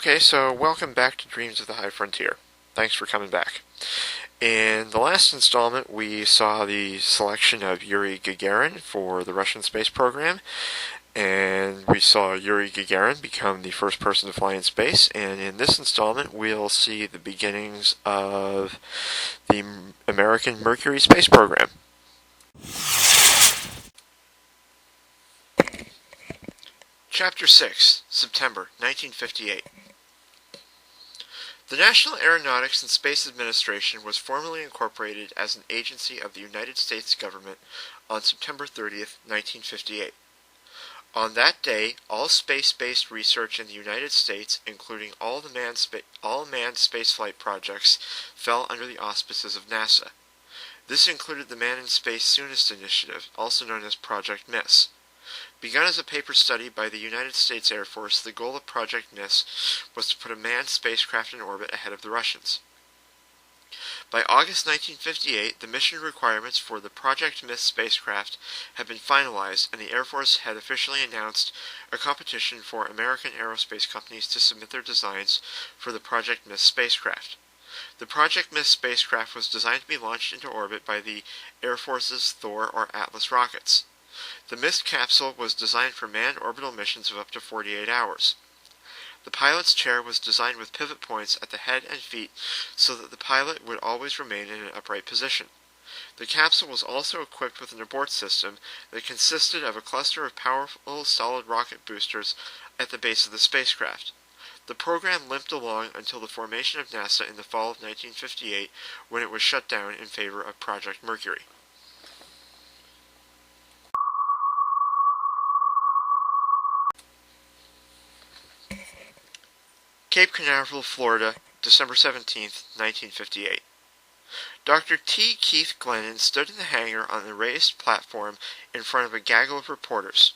Okay, so welcome back to Dreams of the High Frontier. Thanks for coming back. In the last installment, we saw the selection of Yuri Gagarin for the Russian space program, and we saw Yuri Gagarin become the first person to fly in space, and in this installment, we'll see the beginnings of the American Mercury space program. Chapter 6, September 1958. The National Aeronautics and Space Administration was formally incorporated as an agency of the United States government on September 30th, 1958. On that day, all space-based research in the United States, including all manned spaceflight projects, fell under the auspices of NASA. This included the Man in Space Soonest initiative, also known as Project MISS. Begun as a paper study by the United States Air Force, the goal of Project MISS was to put a manned spacecraft in orbit ahead of the Russians. By August 1958, the mission requirements for the Project MISS spacecraft had been finalized, and the Air Force had officially announced a competition for American aerospace companies to submit their designs for the Project MISS spacecraft. The Project MISS spacecraft was designed to be launched into orbit by the Air Force's Thor or Atlas rockets. The MISS capsule was designed for manned orbital missions of up to 48 hours. The pilot's chair was designed with pivot points at the head and feet so that the pilot would always remain in an upright position. The capsule was also equipped with an abort system that consisted of a cluster of powerful solid rocket boosters at the base of the spacecraft. The program limped along until the formation of NASA in the fall of 1958, when it was shut down in favor of Project Mercury. Cape Canaveral, Florida, December 17, 1958. Dr. T. Keith Glennon stood in the hangar on a raised platform in front of a gaggle of reporters.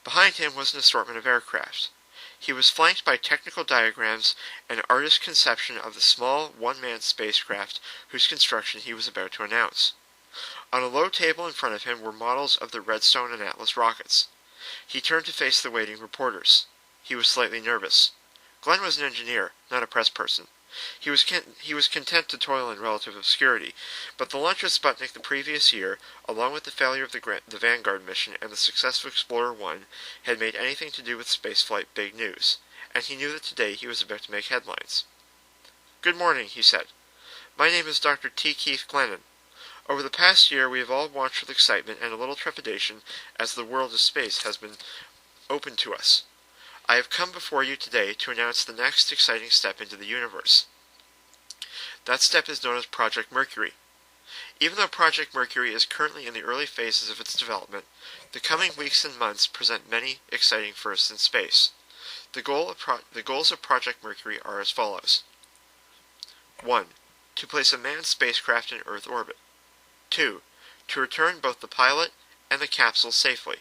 Behind him was an assortment of aircraft. He was flanked by technical diagrams and artist's conception of the small one-man spacecraft whose construction he was about to announce. On a low table in front of him were models of the Redstone and Atlas rockets. He turned to face the waiting reporters. He was slightly nervous. Glenn was an engineer, not a press person. He was content to toil in relative obscurity, but the launch of Sputnik the previous year, along with the failure of the Vanguard mission and the success of Explorer 1, had made anything to do with spaceflight big news, and he knew that today he was about to make headlines. "Good morning," he said. "My name is Dr. T. Keith Glennon. Over the past year we have all watched with excitement and a little trepidation as the world of space has been opened to us. I have come before you today to announce the next exciting step into the universe. That step is known as Project Mercury. Even though Project Mercury is currently in the early phases of its development, the coming weeks and months present many exciting firsts in space. The goals of Project Mercury are as follows. 1. To place a manned spacecraft in Earth orbit. 2. To return both the pilot and the capsule safely.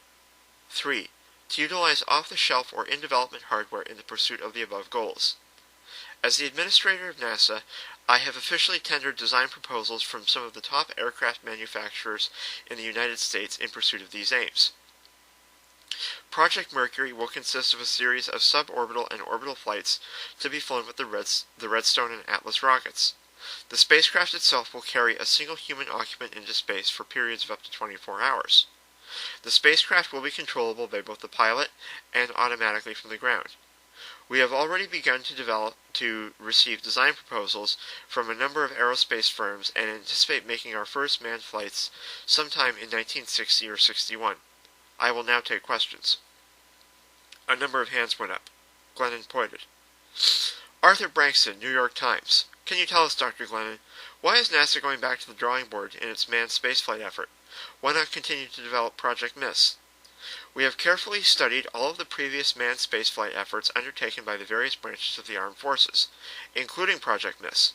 3. To utilize off-the-shelf or in-development hardware in the pursuit of the above goals. As the administrator of NASA, I have officially tendered design proposals from some of the top aircraft manufacturers in the United States in pursuit of these aims. Project Mercury will consist of a series of suborbital and orbital flights to be flown with the Redstone and Atlas rockets. The spacecraft itself will carry a single human occupant into space for periods of up to 24 hours. The spacecraft will be controllable by both the pilot and automatically from the ground. We have already begun to receive design proposals from a number of aerospace firms and anticipate making our first manned flights sometime in 1960 or 61. I will now take questions." A number of hands went up. Glennon pointed. Arthur Brankston, New York Times. Can you tell us, Dr. Glennon, why is NASA going back to the drawing board in its manned spaceflight effort? Why not continue to develop Project MISS? We have carefully studied all of the previous manned spaceflight efforts undertaken by the various branches of the armed forces, including Project MISS.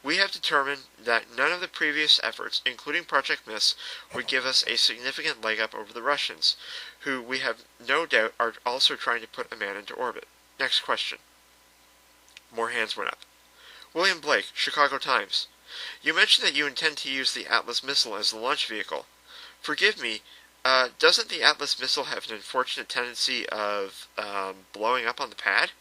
We have determined that none of the previous efforts, including Project MISS, would give us a significant leg up over the Russians, who we have no doubt are also trying to put a man into orbit. Next question. More hands went up. William Blake, Chicago Times. You mentioned that you intend to use the Atlas missile as the launch vehicle. Forgive me, doesn't the Atlas missile have an unfortunate tendency of blowing up on the pad?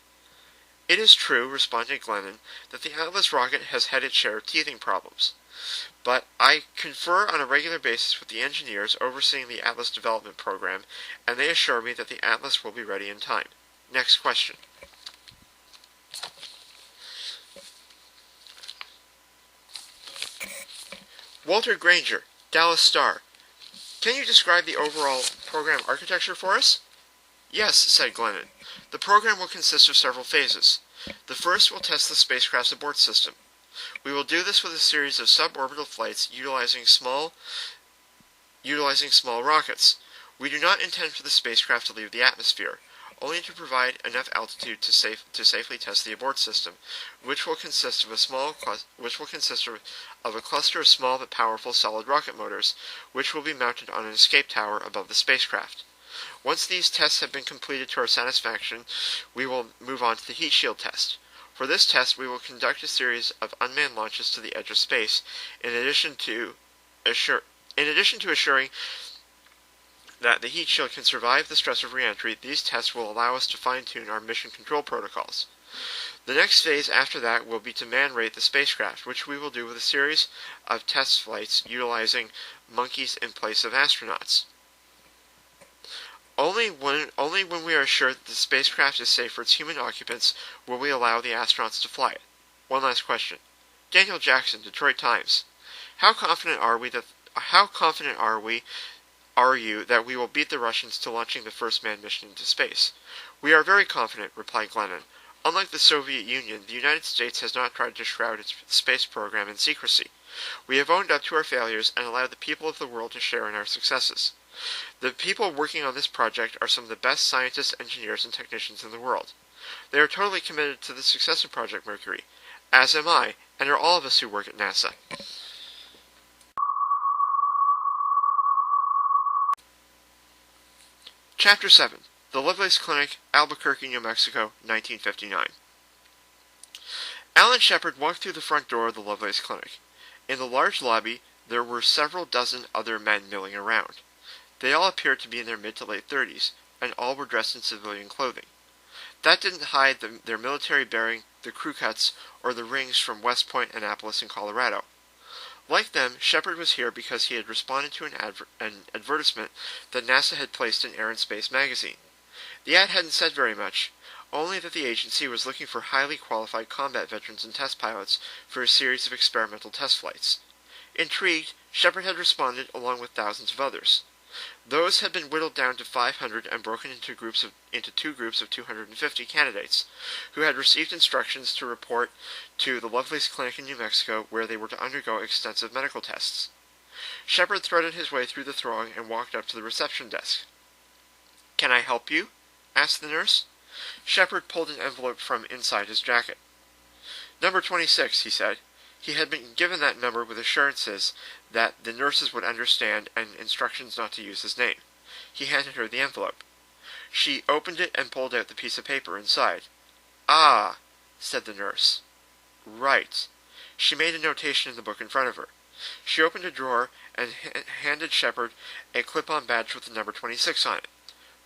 "It is true," responded Glennon, "that the Atlas rocket has had its share of teething problems. But I confer on a regular basis with the engineers overseeing the Atlas development program, and they assure me that the Atlas will be ready in time. Next question." Walter Granger, Dallas Star. "Can you describe the overall program architecture for us?" "Yes," said Glennon. "The program will consist of several phases. The first will test the spacecraft's abort system. We will do this with a series of suborbital flights utilizing small rockets. We do not intend for the spacecraft to leave the atmosphere, only to provide enough altitude to safely test the abort system, which will consist of a cluster of small but powerful solid rocket motors, which will be mounted on an escape tower above the spacecraft. Once these tests have been completed to our satisfaction, we will move on to the heat shield test. For this test, we will conduct a series of unmanned launches to the edge of space, in addition to assuring that the heat shield can survive the stress of re-entry. These tests will allow us to fine-tune our mission control protocols. The next phase after that will be to man-rate the spacecraft, which we will do with a series of test flights utilizing monkeys in place of astronauts. Only when we are assured that the spacecraft is safe for its human occupants will we allow the astronauts to fly it. One last question. Daniel Jackson, Detroit Times. How confident are you that we will beat the Russians to launching the first manned mission into space? We are very confident, replied Glennon. Unlike the Soviet Union, the United States has not tried to shroud its space program in secrecy. We have owned up to our failures and allowed the people of the world to share in our successes. The people working on this project are some of the best scientists, engineers, and technicians in the world. They are totally committed to the success of Project Mercury, as am I, and are all of us who work at NASA. Chapter 7. The Lovelace Clinic, Albuquerque, New Mexico, 1959. Alan Shepard walked through the front door of the Lovelace Clinic. In the large lobby, there were several dozen other men milling around. They all appeared to be in their mid to late 30s, and all were dressed in civilian clothing. That didn't hide their military bearing, the crew cuts, or the rings from West Point, Annapolis, and Colorado. Like them, Shepard was here because he had responded to an advertisement that NASA had placed in Air and Space magazine. The ad hadn't said very much, only that the agency was looking for highly qualified combat veterans and test pilots for a series of experimental test flights. Intrigued, Shepard had responded along with thousands of others. Those had been whittled down to 500 and broken into two groups of 250 candidates, who had received instructions to report to the Lovelace Clinic in New Mexico, where they were to undergo extensive medical tests. Shepard threaded his way through the throng and walked up to the reception desk. "Can I help you?" asked the nurse. Shepard pulled an envelope from inside his jacket. "Number 26, he said. He had been given that number with assurances that the nurses would understand and instructions not to use his name. He handed her the envelope. She opened it and pulled out the piece of paper inside. "Ah," said the nurse. "Right." She made a notation in the book in front of her. She opened a drawer and handed Shepard a clip-on badge with the number 26 on it.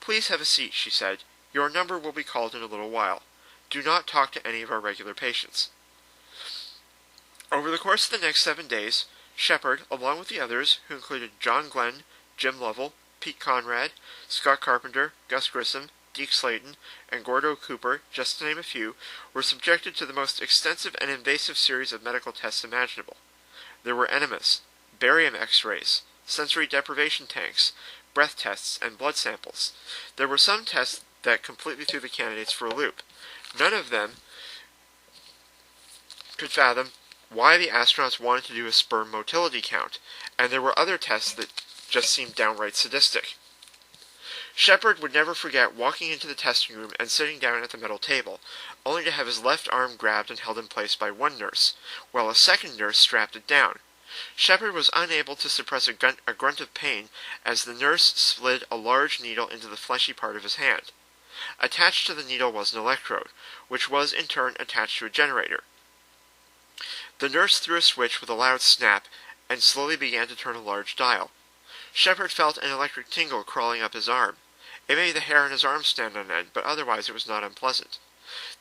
"Please have a seat," she said. "Your number will be called in a little while. Do not talk to any of our regular patients." Over the course of the next 7 days, Shepard, along with the others, who included John Glenn, Jim Lovell, Pete Conrad, Scott Carpenter, Gus Grissom, Deke Slayton, and Gordo Cooper, just to name a few, were subjected to the most extensive and invasive series of medical tests imaginable. There were enemas, barium X-rays, sensory deprivation tanks, breath tests, and blood samples. There were some tests that completely threw the candidates for a loop. None of them could fathom why the astronauts wanted to do a sperm motility count, and there were other tests that just seemed downright sadistic. Shepard would never forget walking into the testing room and sitting down at the metal table, only to have his left arm grabbed and held in place by one nurse, while a second nurse strapped it down. Shepard was unable to suppress a grunt of pain as the nurse slid a large needle into the fleshy part of his hand. Attached to the needle was an electrode, which was in turn attached to a generator. The nurse threw a switch with a loud snap and slowly began to turn a large dial. Shepard felt an electric tingle crawling up his arm. It made the hair on his arm stand on end, but otherwise it was not unpleasant.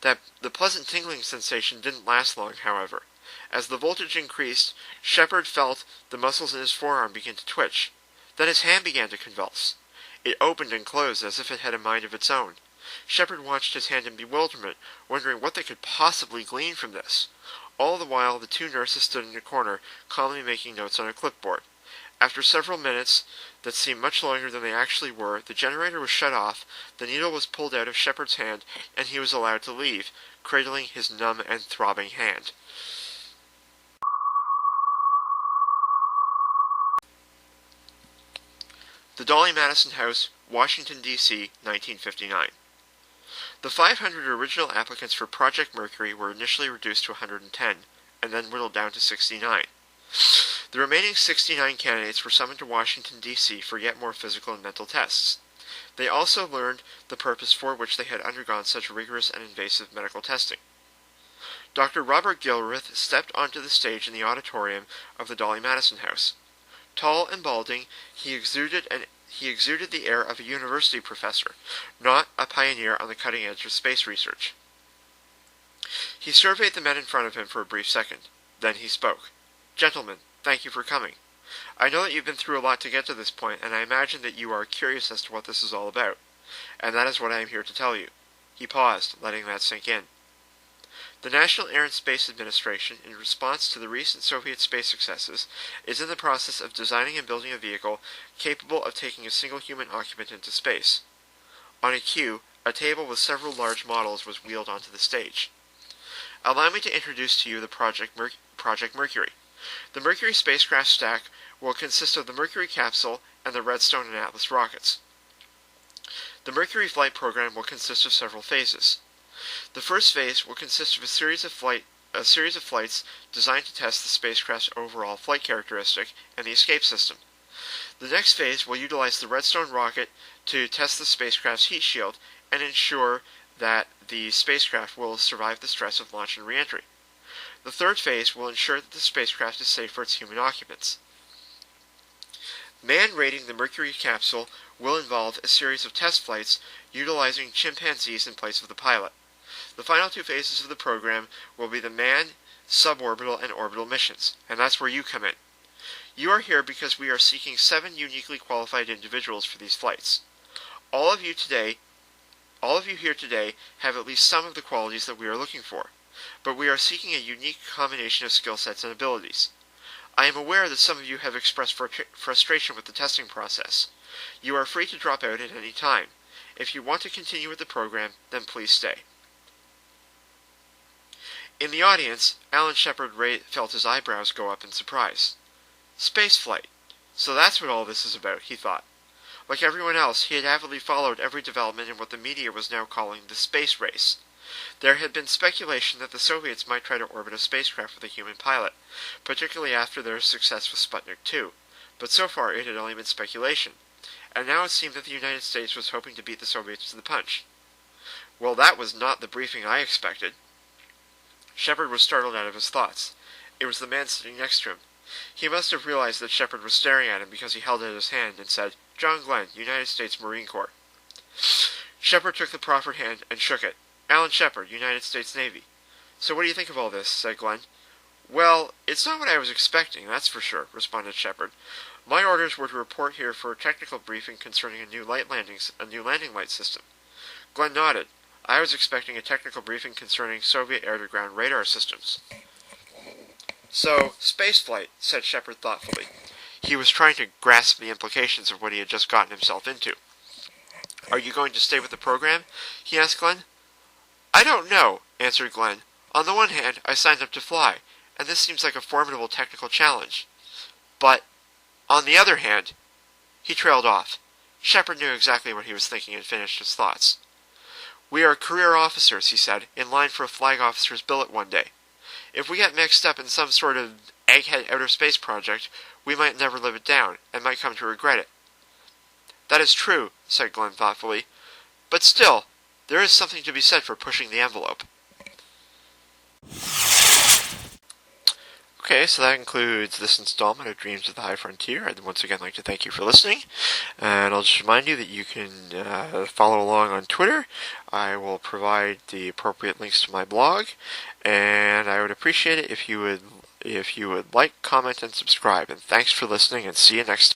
The pleasant tingling sensation didn't last long, however. As the voltage increased, Shepard felt the muscles in his forearm begin to twitch. Then his hand began to convulse. It opened and closed as if it had a mind of its own. Shepard watched his hand in bewilderment, wondering what they could possibly glean from this. All the while, the two nurses stood in a corner, calmly making notes on a clipboard. After several minutes that seemed much longer than they actually were, the generator was shut off, the needle was pulled out of Shepard's hand, and he was allowed to leave, cradling his numb and throbbing hand. The Dolly Madison House, Washington, D.C., 1959. The 500 original applicants for Project Mercury were initially reduced to 110, and then whittled down to 69. The remaining 69 candidates were summoned to Washington, D.C. for yet more physical and mental tests. They also learned the purpose for which they had undergone such rigorous and invasive medical testing. Dr. Robert Gilruth stepped onto the stage in the auditorium of the Dolly Madison House. Tall and balding, he exuded the air of a university professor, not a pioneer on the cutting edge of space research. He surveyed the men in front of him for a brief second. Then he spoke. "Gentlemen, thank you for coming. I know that you've been through a lot to get to this point, and I imagine that you are curious as to what this is all about. And that is what I am here to tell you." He paused, letting that sink in. The National Air and Space Administration, in response to the recent Soviet space successes, is in the process of designing and building a vehicle capable of taking a single human occupant into space. On a cue, a table with several large models was wheeled onto the stage. Allow me to introduce to you the Project Mercury. The Mercury spacecraft stack will consist of the Mercury capsule and the Redstone and Atlas rockets. The Mercury flight program will consist of several phases. The first phase will consist of a series of flights designed to test the spacecraft's overall flight characteristic and the escape system. The next phase will utilize the Redstone rocket to test the spacecraft's heat shield and ensure that the spacecraft will survive the stress of launch and re-entry. The third phase will ensure that the spacecraft is safe for its human occupants. Man-raiding the Mercury capsule will involve a series of test flights utilizing chimpanzees in place of the pilot. The final two phases of the program will be the manned, suborbital, and orbital missions, and that's where you come in. You are here because we are seeking 7 uniquely qualified individuals for these flights. All of you here today have at least some of the qualities that we are looking for, but we are seeking a unique combination of skill sets and abilities. I am aware that some of you have expressed frustration with the testing process. You are free to drop out at any time. If you want to continue with the program, then please stay. In the audience, Alan Shepard felt his eyebrows go up in surprise. Spaceflight. So that's what all this is about, he thought. Like everyone else, he had avidly followed every development in what the media was now calling the space race. There had been speculation that the Soviets might try to orbit a spacecraft with a human pilot, particularly after their success with Sputnik 2, but so far it had only been speculation, and now it seemed that the United States was hoping to beat the Soviets to the punch. Well, that was not the briefing I expected. Shepard was startled out of his thoughts. It was the man sitting next to him. He must have realized that Shepard was staring at him because he held out his hand and said, "John Glenn, United States Marine Corps." Shepard took the proffered hand and shook it. "Alan Shepard, United States Navy." "So what do you think of all this?" said Glenn. "Well, it's not what I was expecting, that's for sure," responded Shepard. "My orders were to report here for a technical briefing concerning a new landing light system." Glenn nodded. "I was expecting a technical briefing concerning Soviet air-to-ground radar systems." "So, spaceflight," said Shepard thoughtfully. He was trying to grasp the implications of what he had just gotten himself into. "Are you going to stay with the program?" he asked Glenn. "I don't know," answered Glenn. "On the one hand, I signed up to fly, and this seems like a formidable technical challenge. But, on the other hand..." He trailed off. Shepard knew exactly what he was thinking and finished his thoughts. "We are career officers," he said, "in line for a flag officer's billet one day. If we get mixed up in some sort of egghead outer space project, we might never live it down, and might come to regret it." "That is true," said Glenn thoughtfully. "But still, there is something to be said for pushing the envelope." Okay, so that concludes this installment of Dreams of the High Frontier. I'd once again like to thank you for listening, and I'll just remind you that you can follow along on Twitter. I will provide the appropriate links to my blog, and I would appreciate it if you would like, comment, and subscribe. And thanks for listening, and see you next time.